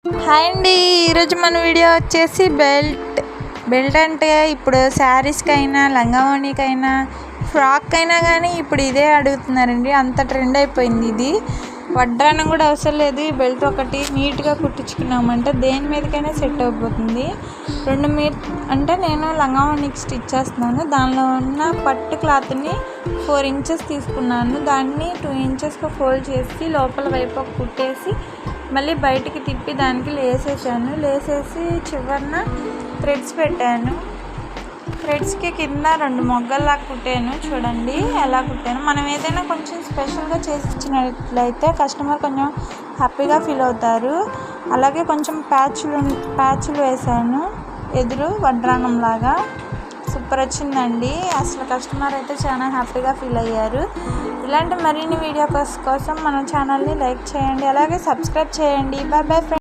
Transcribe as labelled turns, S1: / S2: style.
S1: Hi అండి, ఈరోజు మన వీడియో వచ్చేసి బెల్ట్ అంటే ఇప్పుడు శారీస్కైనా లంగావోణికైనా ఫ్రాక్ అయినా కానీ ఇప్పుడు ఇదే అడుగుతున్నారండి. అంత ట్రెండ్ అయిపోయింది. ఇది వడ్డానం కూడా అవసరం లేదు. ఈ బెల్ట్ ఒకటి నీట్గా కుట్టించుకున్నామంటే దేని మీదకైనా సెట్ అయిపోతుంది. అంటే నేను లంగావోణికి స్టిచ్ చేస్తున్నాను. దానిలో ఉన్న పట్టు క్లాత్ని 4 ఇంచెస్ తీసుకున్నాను. దాన్ని 2 ఇంచెస్గా ఫోల్డ్ చేసి లోపల వైపు కుట్టేసి మళ్ళీ బయటికి తిప్పి దానికి లేసేసి చివరన థ్రెడ్స్ పెట్టాను. థ్రెడ్స్కి కింద 2 మొగ్గల్లా కుట్టాను. చూడండి ఎలా కుట్టాను. మనం ఏదైనా కొంచెం స్పెషల్గా చేసి ఇచ్చినట్లయితే కస్టమర్ కొంచెం హ్యాపీగా ఫీల్ అవుతారు. అలాగే కొంచెం ప్యాచ్లు వేసాను ఎదురు వడ్రానం లాగా. సూపర్ వచ్చిందండి. అసలు కస్టమర్ అయితే చాలా హ్యాపీగా ఫీల్ అయ్యారు. ఇలాంటి మరిన్ని వీడియోస్ కోసం మన ఛానల్ని లైక్ చేయండి, అలాగే సబ్స్క్రైబ్ చేయండి. Bye bye friends.